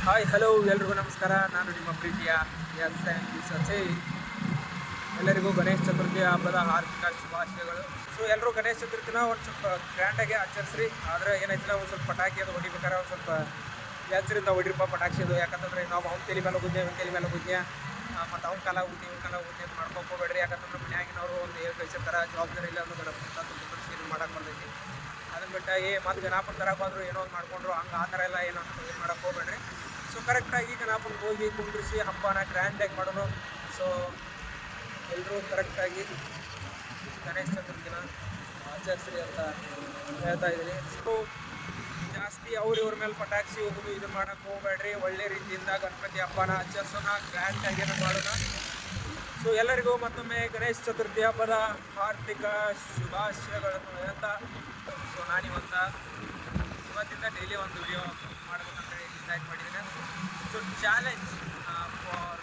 Hi hello ಎಲ್ರಿಗೂ ನಮಸ್ಕಾರ. ನಾನು ನಿಮ್ಮ ಪ್ರೀತಿಯ ಎಸ್ ಎನ್ ಸಚಿ. ಎಲ್ಲರಿಗೂ ಗಣೇಶ ಚತುರ್ಥಿ ಹಬ್ಬದ ಹಾರ್ದಿಕ ಶುಭಾಶಯಗಳು. ಸೊ ಎಲ್ಲರೂ ಗಣೇಶ ಚತುರ್ಥಿನ ಒಂದು ಸ್ವಲ್ಪ ಗ್ರ್ಯಾಂಡಾಗಿ ಆಚರಿಸ್ರಿ. ಆದರೆ ಏನೈತಿಲ್ಲ, ಒಂದು ಸ್ವಲ್ಪ ಪಟಾಕಿ ಅದು ಹೊಡಿಬೇಕಾರೆ ಒಂದು ಸ್ವಲ್ಪ ಎಚ್ಚರಿಂದ ಹೊಡಿರಪ್ಪ ಪಟಾಕಿ ಅದು. ಯಾಕಂತಂದ್ರೆ ನಾವು ಅವ್ನ ತಲೆ ಮೇಲೆ ಹೋಗಿದ್ದೆ, ಇವ್ನ ತಲೆ ಮೇಲೆ ಹೋಗಿದ್ದೆ, ಮತ್ತು ಅವ್ನ ಕಾಲ ಹೋಗಿ ಇವ್ನ ಕಾಲ ಹೋಗಿ ಅಂತ ಮಾಡ್ಕೋಬೇಡ್ರಿ. ಯಾಕಂತಂದ್ರೆ ಮನ್ಯಾಗಿನವರು ಒಂದು ಏನು ಕಳಿಸಿರ್ತಾರೆ, ಜವಾಬ್ದಾರಿ ಇಲ್ಲ ಅನ್ನೋ ಗಣಪತಿ ಮಾಡಕ್ಕೆ ಬರ್ತೈತಿ. ಅದನ್ನ ಬಿಟ್ಟು ಮತ್ತು ಗಣಪನ ತರಕ್ಕೆ ಹೋದ್ರು ಏನೋ ಒಂದು ಮಾಡ್ಕೊಂಡ್ರು ಹಂಗೆ ಆ ಥರ ಎಲ್ಲ ಏನೋ ಏನು ಮಾಡಕ್ಕೆ ಹೋಗ್ಬೇಡ್ರಿ. ಸೊ ಕರೆಕ್ಟಾಗಿ ಗಣಪನ ಹೋಗಿ ಕುಂಡ್ರಿಸಿ ಹಬ್ಬನ ಗ್ರ್ಯಾಂಡಾಗಿ ಮಾಡೋಣ. ಸೊ ಎಲ್ಲರೂ ಕರೆಕ್ಟಾಗಿ ಗಣೇಶ ಚತುರ್ಥಿನ ಆಚರಿಸ್ರಿ ಅಂತ ಹೇಳ್ತಾ ಇದ್ದೀನಿ. ಸೊ ಜಾಸ್ತಿ ಇವ್ರ ಮೇಲೆ ಪಟಾಕ್ಷಿ ಹೋಗೋದು ಇದು ಮಾಡೋಕ್ಕೆ ಹೋಗ್ಬೇಡ್ರಿ. ಒಳ್ಳೆ ರೀತಿಯಿಂದ ಗಣಪತಿ ಹಬ್ಬನ ಆಚರಿಸೋಣ, ಗ್ರ್ಯಾಂಡಾಗಿ ಮಾಡೋಣ. ಸೊ ಎಲ್ಲರಿಗೂ ಮತ್ತೊಮ್ಮೆ ಗಣೇಶ ಚತುರ್ಥಿ ಹಬ್ಬದ ಹಾರ್ದಿಕ ಶುಭಾಶಯಗಳನ್ನು ಹೇಳ್ತಾ, ಸೊ ಇವತ್ತಿಂದ ಡೈಲಿ ಒಂದು ವಿಡಿಯೋ ಮಾಡಬೇಕಂತ ಡಿಸೈಡ್ ಮಾಡಿದ್ದೀನಿ. ಸೊ ಚಾಲೆಂಜ್ ಫಾರ್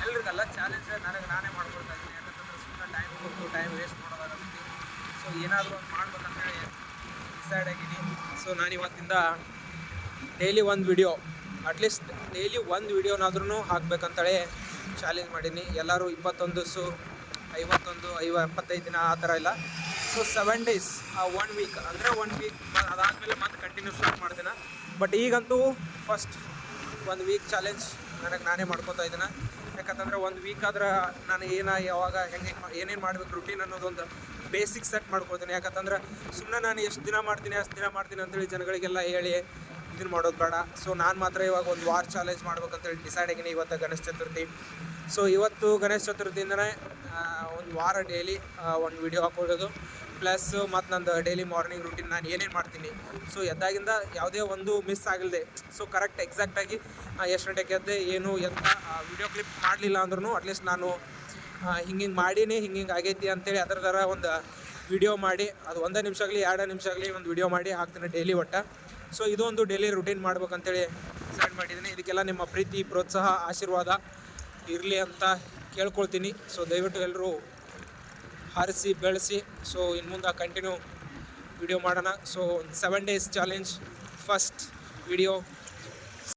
ಎಲ್ರಿಗಲ್ಲ, ಚಾಲೆಂಜ್ ನಾನೇ ಮಾಡ್ಕೊಳ್ತಾ ಇದ್ದೀನಿ. ಯಾಕಂತಂದ್ರೆ ಸುಮ್ಮನೆ ಟೈಮ್ ಕೊಟ್ಟು ಟೈಮ್ ವೇಸ್ಟ್ ಮಾಡೋದಾಗುತ್ತೆ. ಸೊ ಏನಾದರೂ ಒಂದು ಮಾಡ್ಬೇಕಂತೇಳಿ ಡಿಸೈಡ್ ಆಗಿದ್ದೀನಿ. ಸೊ ಇವತ್ತಿಂದ ಡೈಲಿ ಒಂದು ವಿಡಿಯೋ, ಅಟ್ಲೀಸ್ಟ್ ಡೈಲಿ ಒಂದು ವಿಡಿಯೋನಾದ್ರೂ ಹಾಕ್ಬೇಕಂತೇಳಿ ಚಾಲೆಂಜ್ ಮಾಡೀನಿ. ಎಲ್ಲರೂ 25 ದಿನ ಆ ಥರ ಇಲ್ಲ. ಸೊ 7 ಡೇಸ್, 1 ವೀಕ್ ಅಂದರೆ 1 ವೀಕ್ ಅದಾದಮೇಲೆ ಮತ್ತೆ ಕಂಟಿನ್ಯೂ ಸ್ಟಾರ್ಟ್ ಮಾಡ್ತೀನಿ. ಬಟ್ ಈಗಂತೂ ಫಸ್ಟ್ 1 ವೀಕ್ ಚಾಲೆಂಜ್ ನಾನೇ ಮಾಡ್ಕೊತಾ ಇದ್ದೀನಿ. ಯಾಕಂತಂದ್ರೆ 1 ವೀಕ್ ಆದ್ರೆ ನಾನು ಯಾವಾಗ ಹೆಂಗೆ ಏನೇನು ಮಾಡಬೇಕು ರುಟೀನ್ ಅನ್ನೋದೊಂದು ಬೇಸಿಕ್ ಸೆಟ್ ಮಾಡ್ಕೊಳ್ತೀನಿ. ಯಾಕಂತಂದ್ರೆ ಸುಮ್ಮನೆ ನಾನು ಎಷ್ಟು ದಿನ ಮಾಡ್ತೀನಿ ಅಂತೇಳಿ ಜನಗಳಿಗೆಲ್ಲ ಹೇಳಿ ಇದನ್ನು ಮಾಡೋದು ಬೇಡ. ಸೊ ನಾನು ಮಾತ್ರ ಇವಾಗ 1 ವಾರ ಚಾಲೆಂಜ್ ಮಾಡ್ಬೇಕಂತೇಳಿ ಡಿಸೈಡ್ ಆಗಿನಿ. ಇವತ್ತು ಗಣೇಶ ಚತುರ್ಥಿ. ಸೊ ಇವತ್ತು ಗಣೇಶ ಚತುರ್ಥಿಯಿಂದನೇ 1 ವಾರ ಡೈಲಿ ಒಂದು ವಿಡಿಯೋ ಹಾಕೊಳ್ಳೋದು, ಪ್ಲಸ್ ಮತ್ತು ನಂದು ಡೈಲಿ ಮಾರ್ನಿಂಗ್ ರೂಟೀನ್ ನಾನು ಏನೇನು ಮಾಡ್ತೀನಿ. ಸೊ ಎದ್ದಾಗಿಂದ ಯಾವುದೇ ಒಂದು ಮಿಸ್ ಆಗಿಲ್ಲದೆ, ಸೊ ಕರೆಕ್ಟ್ ಎಕ್ಸಾಕ್ಟಾಗಿ ಎಷ್ಟು ಗಂಟೆಗೆ ಎದ್ದೆ ಏನು ಎಂತ ವಿಡಿಯೋ ಕ್ಲಿಪ್ ಮಾಡಲಿಲ್ಲ ಅಂದ್ರೂ ಅಟ್ಲೀಸ್ಟ್ ನಾನು ಹಿಂಗೆ ಮಾಡೀನಿ, ಹಿಂಗೆ ಆಗೈತಿ ಅಂತೇಳಿ ಅದರ ಥರ ಒಂದು ವಿಡಿಯೋ ಮಾಡಿ, ಅದು 1 ನಿಮಿಷ ಆಗಲಿ 2 ನಿಮಿಷ ಆಗಲಿ ಒಂದು ವಿಡಿಯೋ ಮಾಡಿ ಹಾಕ್ತೀನಿ ಡೈಲಿ ಒಟ್ಟು. ಸೊ ಇದೊಂದು ಡೈಲಿ ರೂಟೀನ್ ಮಾಡ್ಬೇಕಂತೇಳಿ ಡಿಸೈಡ್ ಮಾಡಿದ್ದೀನಿ. ಇದಕ್ಕೆಲ್ಲ ನಿಮ್ಮ ಪ್ರೀತಿ, ಪ್ರೋತ್ಸಾಹ, ಆಶೀರ್ವಾದ ಇರಲಿ ಅಂತ ಕೇಳ್ಕೊಳ್ತೀನಿ. ಸೊ ದಯವಿಟ್ಟು ಎಲ್ಲರೂ ಹಾರಿಸಿ ಬೆಳೆಸಿ. ಸೊ ಇನ್ನು ಮುಂದೆ ಕಂಟಿನ್ಯೂ ವಿಡಿಯೋ ಮಾಡೋಣ. So 7 days challenge first video